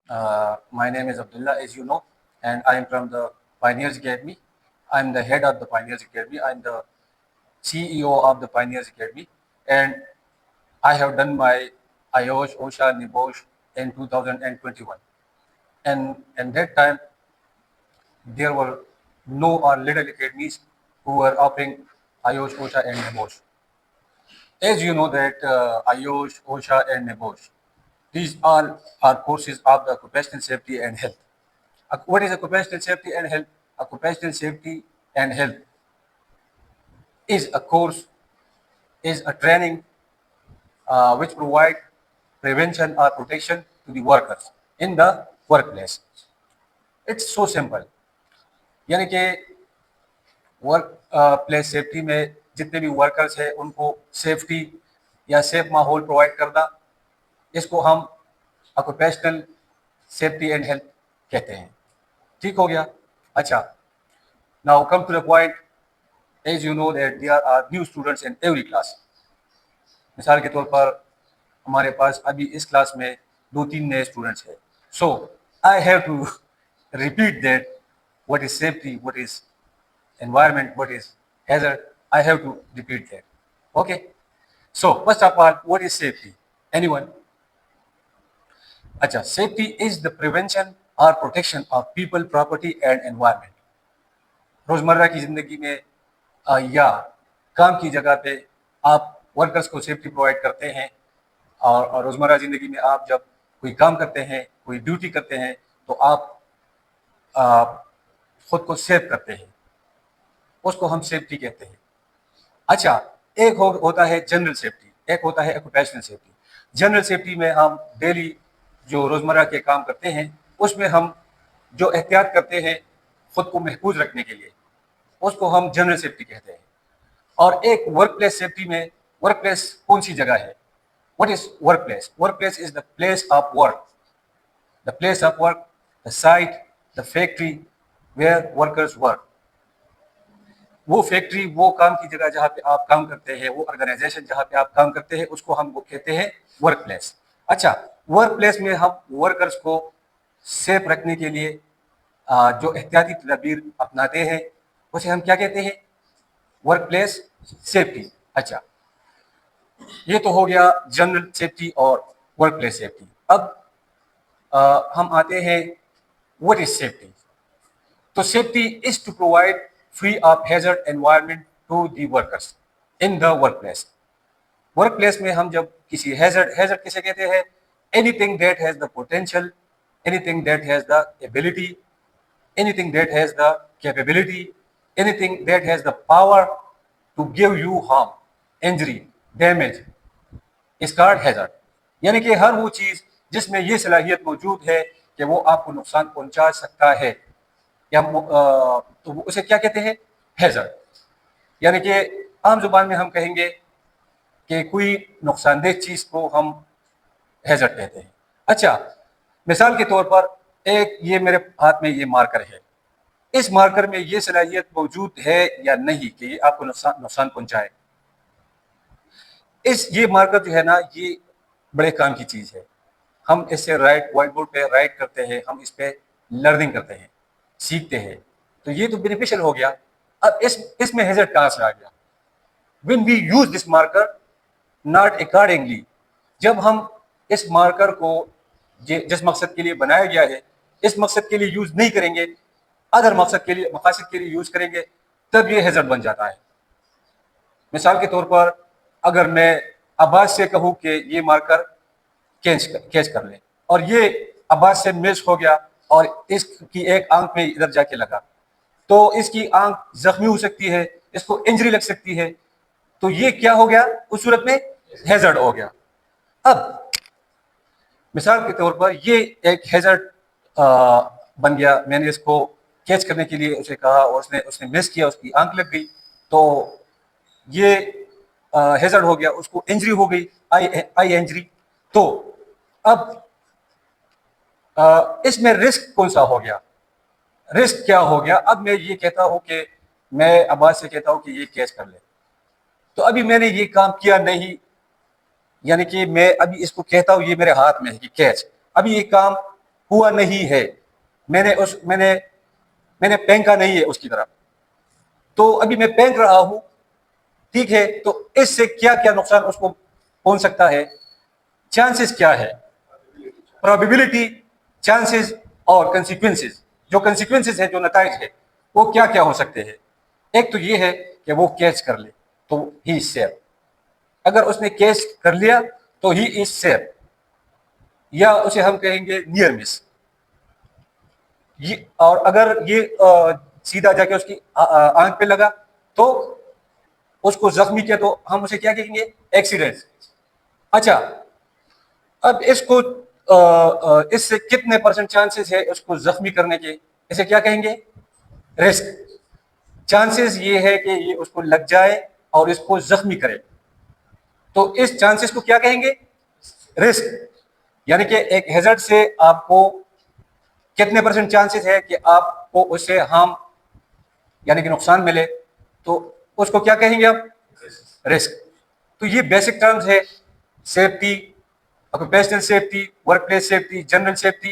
My name is Abdullah, as you know, and I am from the Pioneers Academy. I'm the head of the Pioneers Academy. I'm the CEO of the Pioneers Academy, and I have done my IOSH, OSHA, NIBOSH in 2021. And that time, there were no or little academies who were offering IOSH, OSHA, and NIBOSH. As you know that IOSH, OSHA, and NIBOSH, these all are courses of the occupational safety and health. What is occupational safety and health? Occupational safety and health is a course, is a training which provide prevention or protection to the workers in the workplace. It's so simple. यानी कि work place safety में जितने भी workers हैं उनको safety या safe माहौल provide करना, इसको हम ऑक्यूपेशनल सेफ्टी एंड हेल्थ कहते हैं। ठीक हो गया? अच्छा, now come to the point. As you know that there are new students in every class. मिसाल के तौर पर हमारे पास अभी इस क्लास में 2-3 नए स्टूडेंट्स हैं। So I have to repeat that what is safety, what is environment, what is hazard. I have to repeat that. Okay. So first of all, what is safety? Anyone? अच्छा, safety is the prevention or protection of people, property and environment. रोजमर्रा की जिंदगी में या काम की जगह पे आप वर्कर्स को सेफ्टी प्रोवाइड करते हैं, और रोजमर्रा जिंदगी में आप जब कोई काम करते हैं, कोई ड्यूटी करते हैं, तो आप खुद को सेव करते हैं, उसको हम सेफ्टी कहते हैं। अच्छा, एक होता है जनरल सेफ्टी, एक होता है ऑक्यूपेशनल सेफ्टी। जनरल सेफ्टी में हम डेली जो रोजमर्रा के काम करते हैं उसमें हम जो एहतियात करते हैं खुद को महफूज रखने के लिए, उसको हम जनरल सेफ्टी कहते हैं। और एक वर्क प्लेस सेफ्टी में, वर्क प्लेस कौन सी जगह है? What is work place? Work place is the place of work, the place of work, the site, the factory where workers work. वो फैक्ट्री, वो काम की जगह जहाँ पे आप काम करते हैं, वो ऑर्गेनाइजेशन जहाँ पे आप काम करते हैं, उसको हम वो कहते हैं वर्क प्लेस। अच्छा, वर्क प्लेस में हम वर्कर्स को सेफ रखने के लिए जो एहतियाती तदबीर अपनाते हैं उसे हम क्या कहते हैं? Work place safety. अच्छा, ये तो हो गया जनरल सेफ्टी और वर्क प्लेस सेफ्टी। अब हम आते हैं व्हाट इज सेफ्टी। तो safety is to provide free of hazard environment to the workers in the workplace. Workplace में हम जब किसी hazard किसे कहते हैं? Anything that has the potential, anything that has the ability, anything that has the capability, anything that has the power to give you harm, injury, damage is called hazard. यानी कि हर वो चीज जिसमें ये सलाहियत मौजूद है कि वो आपको नुकसान पहुंचा सकता है, या तो उसे क्या कहते हैं? हैजर्ड। यानी कि आम जुबान में हम कहेंगे कि कोई नुकसानदेह चीज को हम हैजर्ड कहते हैं। अच्छा, मिसाल के तौर पर एक ये मेरे हाथ में ये मार्कर है, इस मार्कर में ये सलाहियत मौजूद है या नहीं कि ये आपको नुकसान पहुंचाए? ये मार्कर जो है ना, ये बड़े काम की चीज है। हम इससे व्हाइट बोर्ड पे राइट करते हैं, हम इस पे लर्निंग करते हैं, सीखते हैं, तो ये तो बेनिफिशियल हो गया। अब इसमें हैजर्ड कहां से आ गया? When we use this marker not accordingly, जब हम इस मार्कर को जिस मकसद के लिए बनाया गया है इस मकसद के लिए यूज नहीं करेंगे, अदर मकसद के लिए यूज करेंगे, तब ये हैजर्ड बन जाता है। मिसाल के तौर पर अगर मैं अब्बास से कहूं कि ये मार्कर कैच कर ले, और ये अब्बास से मिस हो गया और इसकी एक आंख में इधर जाके लगा, तो इसकी आंख जख्मी हो सकती है, इसको इंजरी लग सकती है, तो ये क्या हो गया? उस सूरत में हैजर्ड हो गया। अब मिसाल के तौर पर ये एक हैजर्ड बन गया, मैंने इसको कैच करने के लिए उसे कहा और उसने मिस किया, उसकी आंख लग गई, तो ये हैजर्ड हो गया, उसको इंजरी हो गई, आई इंजरी। तो अब इसमें रिस्क कौन सा हो गया? रिस्क क्या हो गया? अब मैं ये कहता हूं कि मैं अब्बास से कहता हूं कि ये कैच कर ले, तो अभी मैंने ये काम किया नहीं, यानी कि मैं अभी इसको कहता हूं ये मेरे हाथ में है कि कैच, अभी ये काम हुआ नहीं है, मैंने मैंने फेंका नहीं है उसकी तरफ, तो अभी मैं फेंक रहा हूं, ठीक है, तो इससे क्या क्या नुकसान उसको पहुंच सकता है, चांसेस क्या है, प्रोबेबिलिटी, चांसेस और कंसिक्वेंसेस। जो कंसिक्वेंसेस है, जो नताइज है, वो क्या क्या हो सकते हैं। एक तो ये है कि वो कैच कर ले तो ही सेफ, अगर उसने कैच कर लिया तो ही इज सेफ, या उसे हम कहेंगे नियर मिस। ये और अगर ये सीधा जाके उसकी आंख पे लगा तो उसको जख्मी किया, तो हम उसे क्या कहेंगे, एक्सीडेंट। अच्छा, अब इसको इससे कितने परसेंट चांसेस है उसको जख्मी करने के, इसे क्या कहेंगे, रिस्क। चांसेस ये है कि ये उसको लग जाए और इसको जख्मी करे, तो इस चांसेस को क्या कहेंगे, रिस्क। यानी कि एक हैजर्ड से आपको कितने परसेंट चांसेस है कि आपको उससे हार्म यानी कि नुकसान मिले, तो उसको क्या कहेंगे आप, रिस्क। तो ये बेसिक टर्म्स है, safety, occupational safety, work place safety, general safety,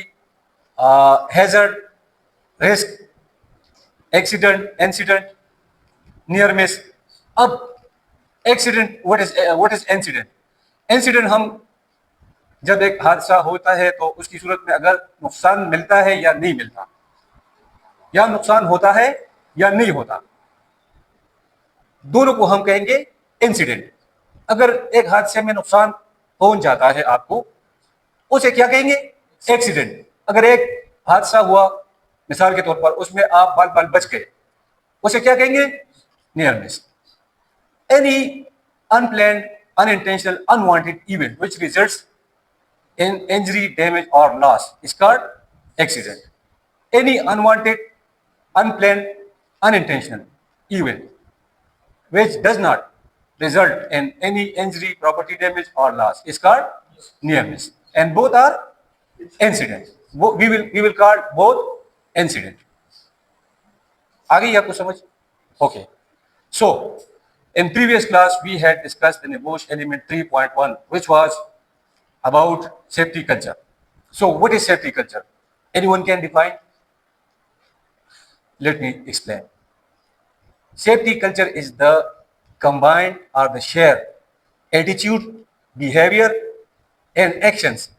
hazard, risk, accident, incident, near miss. अब accident, what is incident. Incident, हम जब एक हादसा होता है तो उसकी सूरत में अगर नुकसान मिलता है या नहीं मिलता, या नुकसान होता है या नहीं होता, दोनों को हम कहेंगे इंसिडेंट। अगर एक हादसे में नुकसान पहुंच जाता है आपको, उसे क्या कहेंगे, एक्सीडेंट। अगर एक हादसा हुआ मिसाल के तौर पर, उसमें आप बाल बाल बच गए, उसे क्या कहेंगे, near miss. Any unplanned, unintentional, unwanted event which results in injury, damage or loss is called accident. Any unwanted, unplanned, unintentional event which does not result in any injury, property damage or loss is called near miss, and both are incidents. We will call both incident. आ गई आपको समझ? Okay. So in previous class we had discussed the NEBOSH element 3.1, which was about safety culture. So what is safety culture? Anyone can define? Let me explain. Safety culture is the combined or the shared attitude, behavior and actions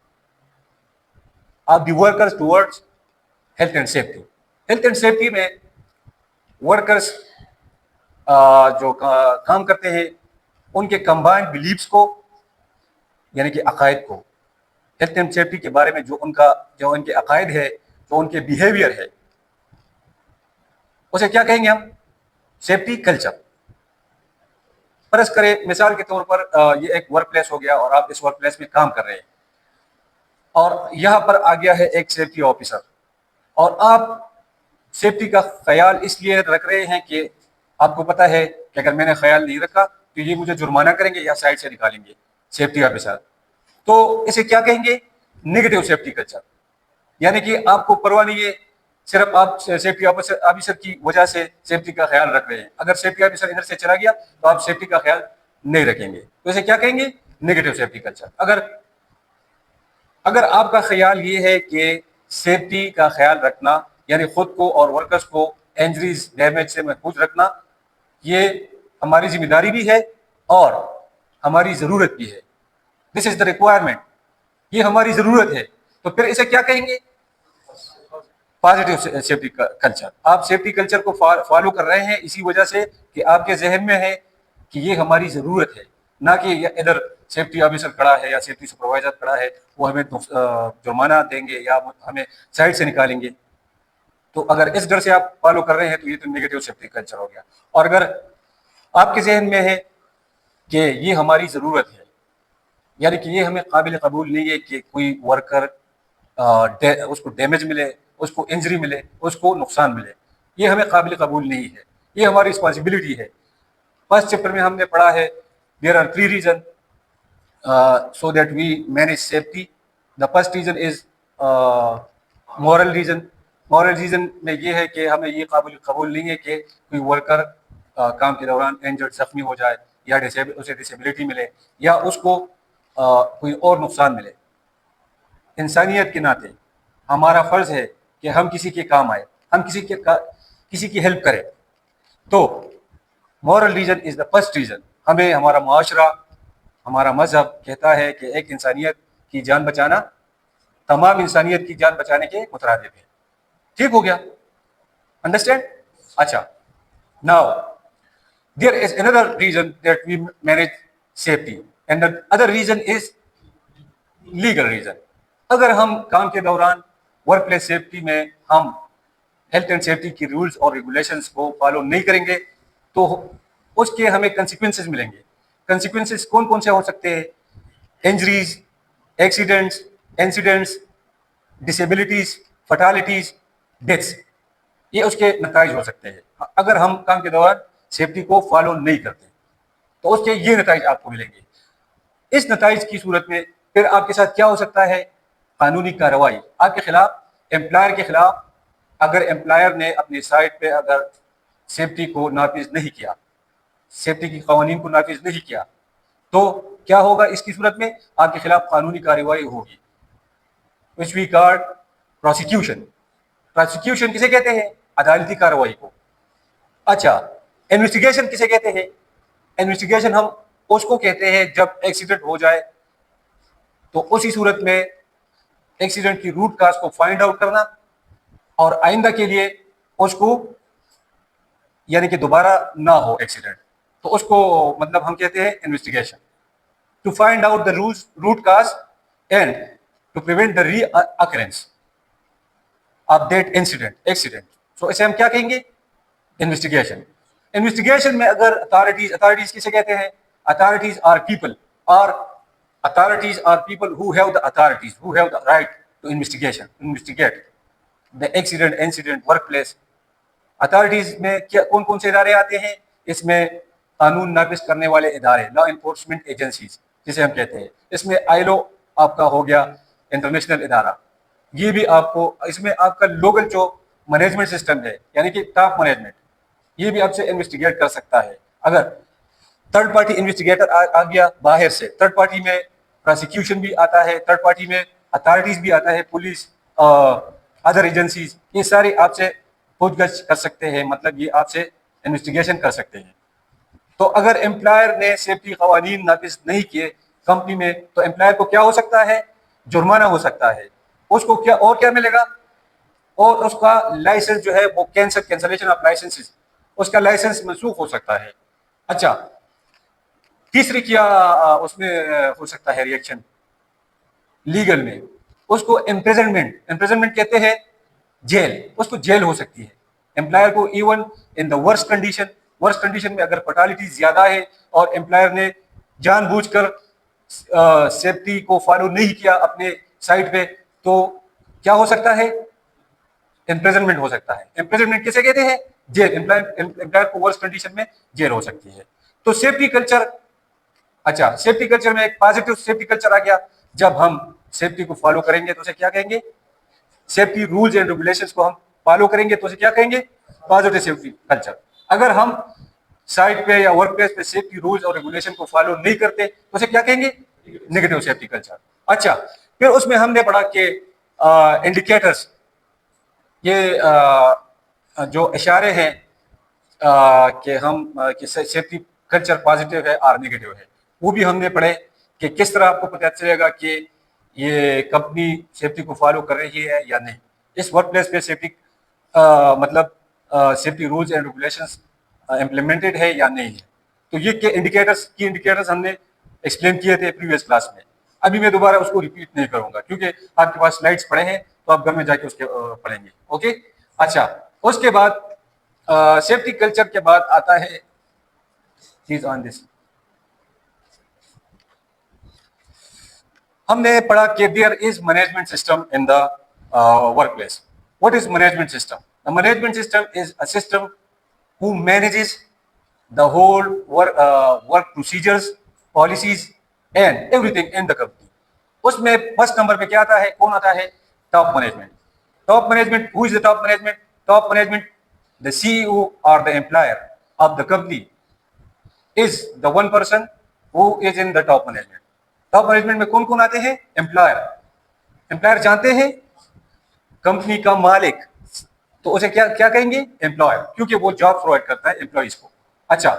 of the workers towards health and safety. Health and safety में workers जो काम करते हैं, उनके combined beliefs को, यानी कि अकायद को, हेल्थ एंड सेफ्टी के बारे में जो उनके अकायद है, जो उनके बिहेवियर है, उसे क्या कहेंगे हम, सेफ्टी कल्चर। फर्ज करें मिसाल के तौर पर ये एक वर्क प्लेस हो गया और आप इस वर्क प्लेस में काम कर रहे हैं, और यहाँ पर आ गया है एक सेफ्टी ऑफिसर, और आप सेफ्टी का ख्याल इसलिए रख रहे हैं कि आपको पता है कि अगर मैंने ख्याल नहीं रखा तो ये मुझे जुर्माना करेंगे या साइड से निकालेंगे सेफ्टी ऑफिसर, तो इसे क्या कहेंगे, नेगेटिव सेफ्टी कल्चर। यानी कि आपको परवाह नहीं है, सिर्फ आप सेफ्टी ऑफिसर की वजह से सेफ्टी का ख्याल रख रहे हैं, अगर सेफ्टी ऑफिसर इधर से चला गया तो आप सेफ्टी का ख्याल नहीं रखेंगे, तो इसे क्या कहेंगे, नेगेटिव सेफ्टी कल्चर। अगर आपका ख्याल ये है कि सेफ्टी का ख्याल रखना यानी खुद को और वर्कर्स को इंजरीज, डैमेज से महफूज रखना, ये हमारी जिम्मेदारी भी है और हमारी ज़रूरत भी है, दिस इज द रिक्वायरमेंट, ये हमारी ज़रूरत है, तो फिर इसे क्या कहेंगे, पॉजिटिव सेफ्टी कल्चर। आप सेफ्टी कल्चर को फॉलो कर रहे हैं इसी वजह से कि आपके जहन में है कि ये हमारी ज़रूरत है, ना कि इधर सेफ्टी ऑफिसर खड़ा है या सेफ्टी सुपरवाइजर खड़ा है, वो हमें जुर्माना देंगे या हमें साइड से निकालेंगे। तो अगर इस डर से आप फॉलो कर रहे हैं तो ये तो नेगेटिव सेफ्टी कल्चर हो गया। और अगर आपके जहन में है कि ये हमारी ज़रूरत है, यानी कि ये हमें काबिल कबूल नहीं है कि कोई वर्कर उसको डैमेज मिले, उसको इंजरी मिले, उसको नुकसान मिले, ये हमें काबिल कबूल नहीं है, ये हमारी रिस्पॉन्सिबिलिटी है। फर्स्ट चैप्टर में हमने पढ़ा है there are 3 reason so that we manage safety. The first reason is moral reason. Moral reason में ये है कि हमें ये काबिल कबूल नहीं है कि कोई वर्कर काम के दौरान इंजर्ड, जख्मी हो जाए या उसे डिसेबिलिटी मिले या उसको कोई और नुकसान मिले। इंसानियत के नाते हमारा फर्ज है कि हम किसी के काम आए, हम किसी की हेल्प करें। तो moral reason is the first reason. हमें हमारा मुआशरा, हमारा मजहब कहता है कि एक इंसानियत की जान बचाना तमाम इंसानियत की जान बचाने के मुतरादिफ है। ठीक हो गया? अंडरस्टैंड? अच्छा, now there is another reason that we manage safety, and the other reason is legal reason. अगर हम काम के दौरान वर्क प्लेस सेफ्टी में हम हेल्थ एंड सेफ्टी की रूल्स और रेगुलेशंस को फॉलो नहीं करेंगे तो उसके हमें कंसिक्वेंसेस मिलेंगे। कंसिक्वेंसेस कौन कौन से हो सकते हैं? Injuries, accidents, incidents, disabilities, fatalities, deaths, ये उसके नताइज हो सकते हैं अगर हम काम के दौरान सेफ्टी को फॉलो नहीं करते। तो उसके ये नताइज आपको मिलेंगे। इस नताइज की सूरत में फिर आपके साथ क्या हो सकता है? कानूनी कार्रवाई आपके खिलाफ, एम्प्लॉयर के खिलाफ। अगर एम्प्लॉयर ने अपनी साइट पे अगर सेफ्टी को नाफिज नहीं किया, सेफ्टी की कवानीन को नाफिज नहीं किया, तो क्या होगा? इसकी सूरत में आपके खिलाफ कानूनी कार्रवाई होगी, which we called prosecution. Prosecution किसे कहते हैं? अदालती कार्रवाई को। अच्छा, इन्वेस्टिगेशन किसे कहते हैं? इन्वेस्टिगेशन हम उसको कहते हैं जब एक्सीडेंट हो जाए तो उसी सूरत में एक्सीडेंट की रूट काज को फाइंड आउट करना और आइंदा के लिए उसको, यानी कि दोबारा ना हो एक्सीडेंट, तो उसको मतलब हम कहते हैं investigation. To find out the root cause and to prevent the reoccurrence of that incident, accident. So इसे हम क्या कहेंगे? इन्वेस्टिगेशन। इन्वेस्टिगेशन में अगर अथॉरिटीज किसे कहते हैं? अथॉरिटीज आर पीपल, और authorities are people who have the authorities, who have the right to investigate the accident, incident, workplace। Authorities में क्या कौन कौन से इदारे आते हैं? इसमें कानून नाफिज करने वाले इदारे, लॉ इन्फोर्समेंट एजेंसीज जिसे हम कहते हैं। इसमें आईलो आपका हो गया, इंटरनेशनल इदारा। ये भी आपको, इसमें आपका लोकल जो मैनेजमेंट सिस्टम है, यानी कि टॉप मैनेजमेंट, ये भी आपसे इन्वेस्टिगेट कर सकता है। अगर थर्ड पार्टी इन्वेस्टिगेटर आ गया बाहर से, थर्ड पार्टी में प्रोसिक्यूशन भी आता है, थर्ड पार्टी में अथॉरिटीज भी आता है, पुलिस, अदर एजेंसीज, ये सारे आपसे पूछगछ कर सकते हैं, मतलब ये आपसे इन्वेस्टिगेशन कर सकते हैं। तो अगर एम्प्लॉयर ने सेफ्टी कवानीन नाफिज नहीं किए कंपनी में, तो एम्प्लॉयर को क्या हो सकता है? जुर्माना हो सकता है। उसको क्या और क्या मिलेगा? और उसका लाइसेंस जो है वो कैंसलेशन ऑफ लाइसेंसेस, उसका लाइसेंस मनसूख हो सकता है। अच्छा, तीसरी क्या उसमें हो सकता है रिएक्शन लीगल में? उसको इम्प्रिजनमेंट कहते हैं, जेल, उसको जेल हो सकती है एम्प्लॉयर को। Even in the worst condition में अगर फटालिटी ज्यादा है और एम्प्लॉयर ने जानबूझकर सेफ्टी को फॉलो नहीं किया अपने साइट पे, तो क्या हो सकता है? इम्प्रिजनमेंट हो सकता है। इम्प्रिजनमेंट किसे कहते हैं? जेल। एम्प्लॉयर को वर्स्ट कंडीशन में जेल हो सकती है। तो सेफ्टी कल्चर, अच्छा, सेफ्टी कल्चर में एक पॉजिटिव सेफ्टी कल्चर आ गया। जब हम सेफ्टी को फॉलो करेंगे तो उसे क्या कहेंगे? सेफ्टी रूल्स एंड रेगुलेशंस को हम फॉलो करेंगे तो उसे क्या कहेंगे? Positive safety culture. अगर हम साइट पे या वर्क प्लेस पे सेफ्टी रूल्स और रेगुलेशन को फॉलो नहीं करते तो उसे क्या कहेंगे? Negative safety culture. अच्छा, फिर उसमें हमने पढ़ा कि इंडिकेटर्स, ये जो इशारे हैं कि हम कि सेफ्टी कल्चर पॉजिटिव है और नेगेटिव है, वो भी हमने पढ़े कि किस तरह आपको पता चलेगा कि ये कंपनी सेफ्टी को फॉलो कर रही है या नहीं। इस वर्क प्लेस पे सेफ्टी मतलब safety rules and regulations implemented है या नहीं है। तो ये के इंडिकेटर्स हमने एक्सप्लेन किए थे प्रीवियस क्लास में। अभी मैं दोबारा उसको रिपीट नहीं करूंगा क्योंकि आपके पास स्लाइड्स पड़े हैं, तो आप घर में जाके उसके पढ़ेंगे। ओके, अच्छा, उसके बाद सेफ्टी कल्चर के बाद आता है चीज ऑन दिस। हमने पढ़ा कि there is management system in the work place. What is management system? The management system is a system who manages the whole work procedures, policies and everything in the company. उसमें first number पे क्या आता है? कौन आता है? Top management. Top management, who is the top management? Top management, the CEO or the employer of the company is the one person who is in the top management। Top management में कौन कौन आते हैं? Employer. Employer जानते हैं company का मालिक, तो उसे क्या क्या कहेंगे? एम्प्लॉयर, क्योंकि वो जॉब प्रोवाइड करता है एम्प्लॉइज को। अच्छा,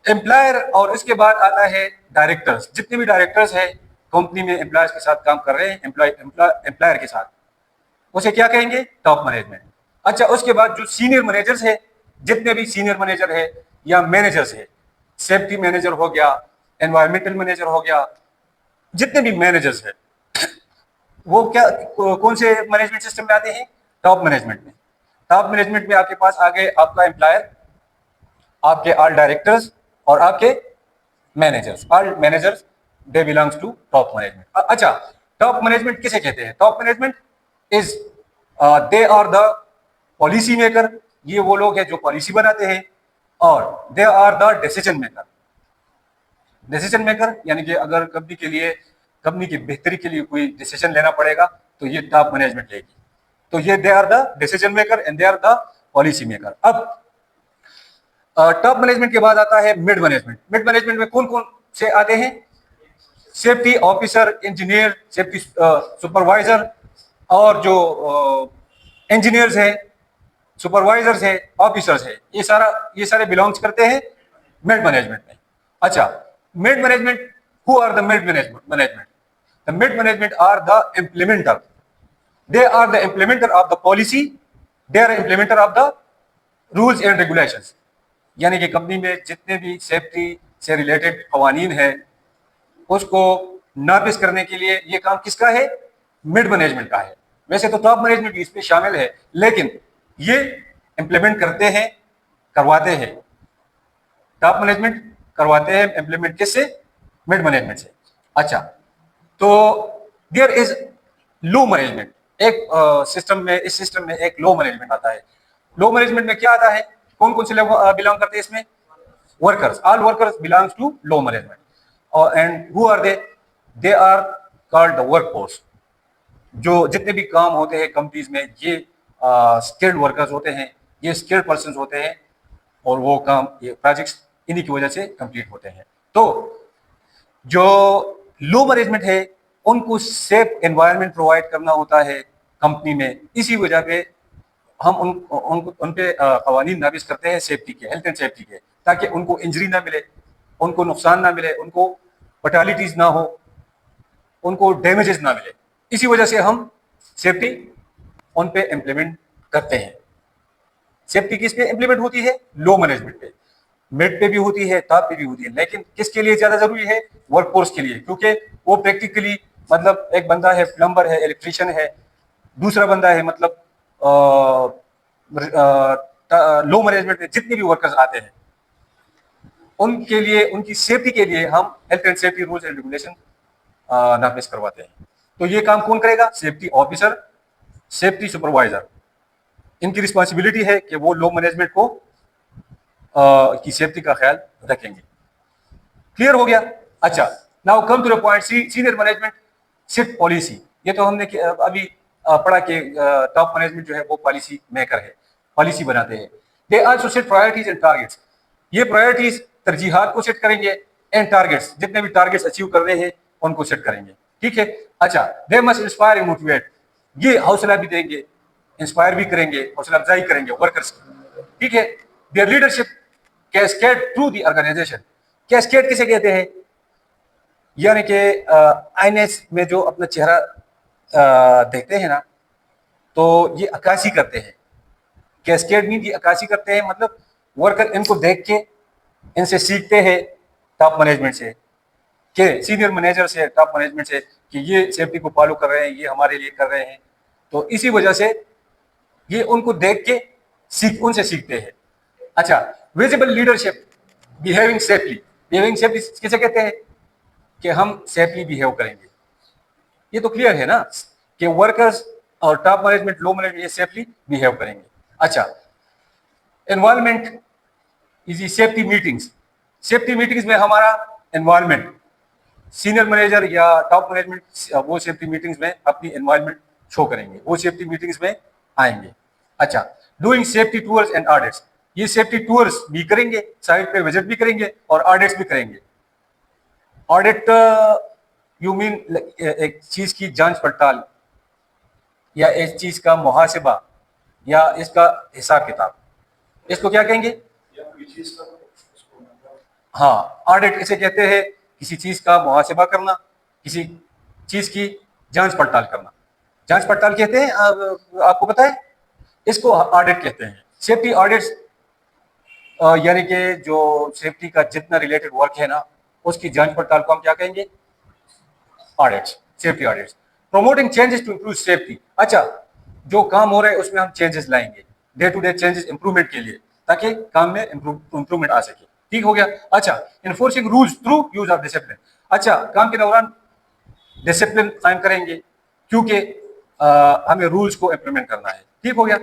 एम्प्लॉयर, और इसके बाद आता है डायरेक्टर्स। जितने भी डायरेक्टर्स हैं कंपनी में एम्प्लॉयर्स के साथ काम कर रहे हैं, एम्प्लॉयर के साथ, उसे क्या कहेंगे? Top management. अच्छा, उसके बाद जो सीनियर मैनेजर्स है, जितने भी सीनियर मैनेजर है या मैनेजर्स है, सेफ्टी मैनेजर हो गया, एनवायरमेंटल मैनेजर हो गया, जितने भी मैनेजर्स है, वो क्या कौन से मैनेजमेंट सिस्टम में आते हैं? टॉप मैनेजमेंट में। टॉप मैनेजमेंट में आपके पास आ गए आपका एम्प्लॉयर, आपके ऑल डायरेक्टर्स, और आपके managers. All managers they belongs to top management. अच्छा, टॉप मैनेजमेंट किसे कहते हैं? Top management is, they are the policy maker. ये वो लोग हैं जो पॉलिसी बनाते हैं, और they are the decision maker. Decision maker यानी कि अगर कंपनी के लिए, कंपनी की बेहतरी के लिए कोई डिसीजन लेना पड़ेगा तो ये टॉप मैनेजमेंट लेगी। तो ये they are the decision maker and they are the policy maker. अब टॉप मैनेजमेंट के बाद आता है मिड मैनेजमेंट। मिड मैनेजमेंट में कौन कौन से आते हैं? Safety officer, engineer, safety supervisor, और जो इंजीनियर्स है, सुपरवाइजर्स है, ऑफिसर्स है, ये सारे बिलोंग्स करते हैं मिड मैनेजमेंट में। अच्छा, mid management, who are the mid management? The mid management are the implementer. They are the implementer of the policy, they are implementer of the rules and regulations. यानी कि company में जितने भी safety से related कवानीन है, उसको नाफिज करने के लिए ये काम किसका है? मिड मैनेजमेंट का है। वैसे तो टॉप मैनेजमेंट भी इसमें शामिल है, लेकिन ये इंप्लीमेंट करते हैं, करवाते हैं। टॉप मैनेजमेंट करवाते हैं इंप्लीमेंट किससे? मिड मैनेजमेंट से। अच्छा, तो देयर इज लो मैनेजमेंट। एक सिस्टम में, इस सिस्टम में एक लो मैनेजमेंट आता है। लो मैनेजमेंट में क्या आता है? कौन कौन से लोग बिलोंग करते हैं इसमें? Workers, all workers belongs to low management. और and who are they? They are called the workforce. जो जितने भी काम होते हैं कंपनीज में, ये स्किल्ड वर्कर्स होते हैं, ये स्किल्ड पर्सन होते हैं, और वो काम, ये प्रोजेक्ट्स इन्हीं की वजह से कंप्लीट होते हैं। तो जो लो मैनेजमेंट है, उनको सेफ एनवायरनमेंट प्रोवाइड करना होता है कंपनी में। इसी वजह पे हम उन पे कवानीन नाफिज करते हैं सेफ्टी के, हेल्थ एंड सेफ्टी के, ताकि उनको इंजरी ना मिले, उनको नुकसान ना मिले, उनको फर्टालिटीज ना हो, उनको डैमेजेस ना मिले। इसी वजह से हम सेफ्टी उन पे इम्प्लीमेंट करते हैं। सेफ्टी किस पे इम्प्लीमेंट होती है? लो मैनेजमेंट पे। मिड पे भी होती है, टॉप पे भी होती है, लेकिन किसके लिए ज्यादा जरूरी है? वर्कफोर्स के लिए, क्योंकि वो प्रैक्टिकली, मतलब एक बंदा है प्लम्बर है, इलेक्ट्रिशियन है, दूसरा बंदा है, मतलब लो मैनेजमेंट में जितने भी वर्कर्स आते हैं, उनके लिए, उनकी सेफ्टी के लिए हम health and safety rules and regulation नाफिज करवाते हैं। तो ये काम कौन करेगा? Safety officer, safety supervisor. इनकी रिस्पॉन्सिबिलिटी है कि वो लो मैनेजमेंट को की सेफ्टी का ख्याल रखेंगे। क्लियर हो गया? अच्छा, now come to the point, senior management set policy. ये तो हमने अभी पढ़ा कि टॉप मैनेजमेंट जो है वो पॉलिसी मेकर है, पॉलिसी बनाते हैं। They also set priorities and targets. ये प्रायोरिटीज, तरजीहात को सेट करेंगे, एंड टारगेट्स, जितने भी टारगेट्स अचीव कर रहे हैं उनको सेट करेंगे। ठीक है? अच्छा, they must inspire and motivate. ये हौसला भी देंगे, इंस्पायर भी करेंगे, हौसला अफजाई करेंगे वर्कर्स की। ठीक है? Their leadership cascade through the organisation. Cascade किसे कहते हैं? यानी कि आईने में जो अपना चेहरा देखते हैं ना, तो ये अक्कासी करते हैं। कैस्केड मीन ये अक्कासी करते हैं, मतलब वर्कर इनको देख के इनसे सीखते हैं, टॉप मैनेजमेंट से, के सीनियर मैनेजर से, टॉप मैनेजमेंट से, कि ये सेफ्टी को फॉलो कर रहे हैं, ये हमारे लिए कर रहे हैं। तो इसी वजह से ये उनको देख के उनसे सीखते हैं। अच्छा, visible leadership, behaving safely. Behaving safely किसे कहते हैं? कि हम सेफली बिहेव करेंगे। ये तो क्लियर है ना कि वर्कर्स और टॉप मैनेजमेंट, लो मैनेजमेंट, ये सेफली बिहेव करेंगे। अच्छा, environment is safety meetings. Safety meetings में हमारा एनवायरमेंट, सीनियर मैनेजर या टॉप मैनेजमेंट वो सेफ्टी मीटिंग्स में अपनी एनवायरमेंट शो करेंगे, वो सेफ्टी मीटिंग्स में आएंगे। अच्छा, doing safety tours and audits. ये सेफ्टी टूर्स भी करेंगे, साइट पे विजिट भी करेंगे, और ऑडिट्स भी करेंगे। ऑडिट यू मीन एक चीज की जांच पड़ताल, या इस चीज का मुहासिबा या इसका हिसाब किताब, इसको क्या कहेंगे? हाँ, ऑडिट इसे कहते हैं, किसी चीज का मुहासिबा करना, किसी चीज की जांच पड़ताल करना। जांच पड़ताल कहते हैं, आपको पता है, इसको ऑडिट कहते हैं। सेफ्टी ऑडिट्स यानी कि जो सेफ्टी का जितना रिलेटेड वर्क है ना, उसकी जांच पड़ताल को हम क्या कहेंगे? Audits, safety audits. Promoting changes to improve safety, अच्छा, जो काम हो रहा है उसमें हम चेंजेस लाएंगे, day to day changes improvement के लिए, ताकि काम में इंप्रूवमेंट आ सके। ठीक हो गया। अच्छा, enforcing rules through use of discipline, अच्छा, काम के दौरान डिसिप्लिन कायम करेंगे, क्योंकि हमें रूल्स को इंप्लीमेंट करना है। ठीक हो गया।